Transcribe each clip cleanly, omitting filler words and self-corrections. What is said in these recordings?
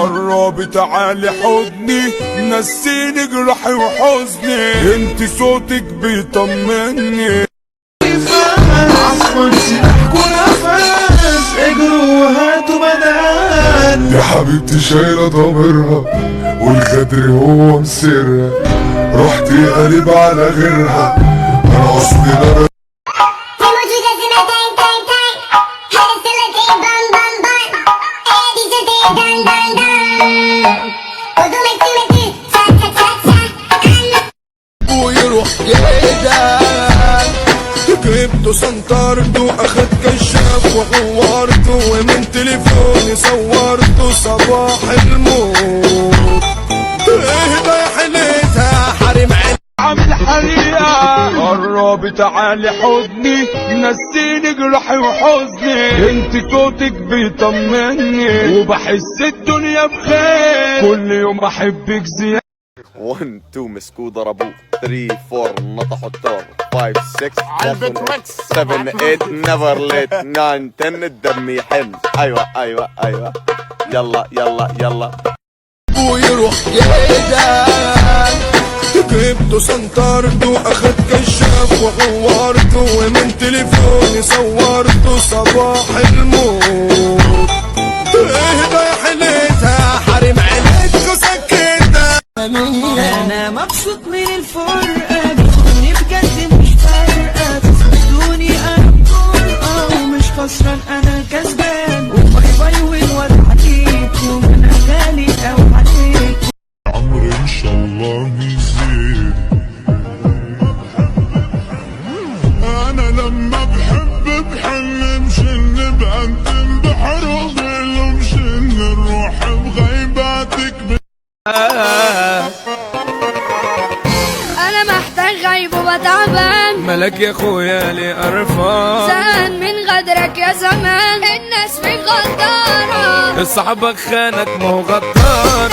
قربي تعالي حضني نسيني جرحي وحزني، انت صوتك بيطمني. عفوا سلاحكوا نفس اجروا وهاتوا بدل. يا حبيبتي شايلة ضميرها والغدر هو مسرها، رحتي قلب على غيرها انا اصلي ويروح جيدان جبته سنترته اخد كشاف وعورته ومن تليفوني صورته صباح الموت. اهدى يا حليتها حريم عين عامل حريقة. قربي تعالي حضني نسيني جرحي وحزني، انت صوتك بيطمني وبحس الدنيا بخير، كل يوم احبك زيادة. 1 2 مسكوه ضربوه 3 4 نطحوا الدور 5 6 7 8 نيفر ليت 9 10 الدم يحن. ايوه ايوه ايوه يلا يلا يلا. ويروح جيدان جبته سنترته اخد كشاف وعورته ومن تليفوني صورته صباح الموت. اهدى يا حليتها حريم عينيك وسكتها. انا مبسوط من الفرقه بتكوني بجد مش فارقه، تصدقوني انا بطل ومش خسران انا كسبان، وباي باي والوضع عليكم انا غالي اوي عليكم. عمري ان شاء الله يزيد، انا لما بحن مشن بقدم بحروب مشن نروح بغيباتك. انا محتاج غيب وبتعبان، ملك يا خويا لي قرفان، زهقان من غدرك يا زمان، الناس فيك غدارة، صاحبك خانك ما هو غدار.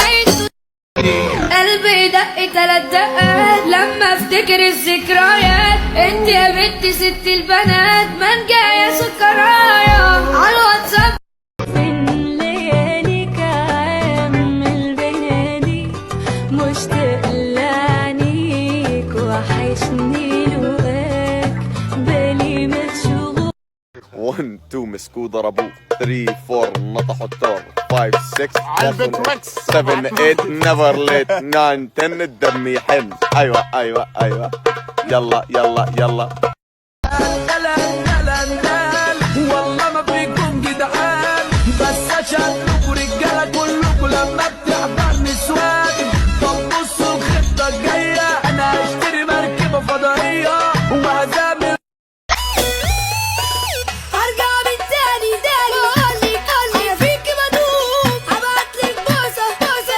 قلبي دق 3 دقات لما افتكر الذكريات، انت يا بنتي ست البنات من جايه سكرايا على الواتساب. من لياليك عامل بنادي مشتاق لعنيك وحشني لقاك بالي مشغول. 1 2 مسكوه ضربوه 3 4 نطحوا الدور 5 6 7 8 نيفر ليت 9 10 الدم يحن. ايوه ايوه ايوه يلا يلا يلا. والله ما فيكم جدعان بس عشانكوا رجاله كلكوا لما بتحضر نسوان. طب بصوا الخطه الجايه انا هشتري مركبه فضائيه وهزامل. هرجع من تاني قولي انا فيكي بدوب، هبعتلك بوسه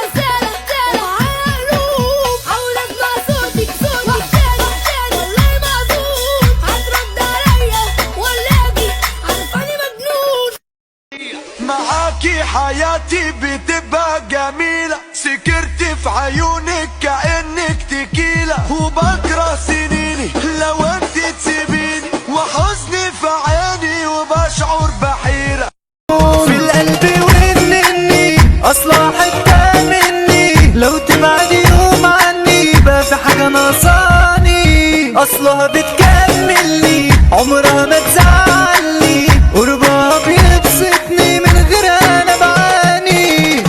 رساله على قلوب، حاول اسمع صوتك تاني والله معذور، هترد عليا ولا اجي عارفاني مجنون. معاكي حياتي بتبقى جميلة، سكرت في عيونك كأنك تكيلة، وبكره سنيني لو انت تسيبيني، وحزني في عيني وبشعر بحيرة في القلب وانني اصلا حتة مني، لو تبعدي يوم عني بقى في حاجة ناقصاني، اصلها بتكملني عمرها ما تزعلني، قربها بيبسطني من غير انا بعاني.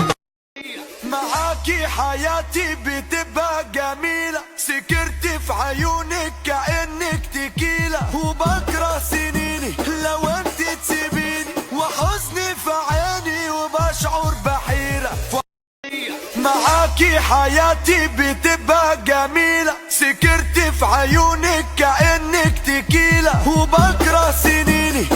معاكي حياتي بتبقى جميلة، سكرت في عيونك كأنك تكيلة، وبكره سنيني لو انت تسيبيني، وحزني في عيني وبشعر بحيرة. معاكي حياتي بتبقى جميلة، سكرت في عيونك كأنك تكيلة، وبكره سنيني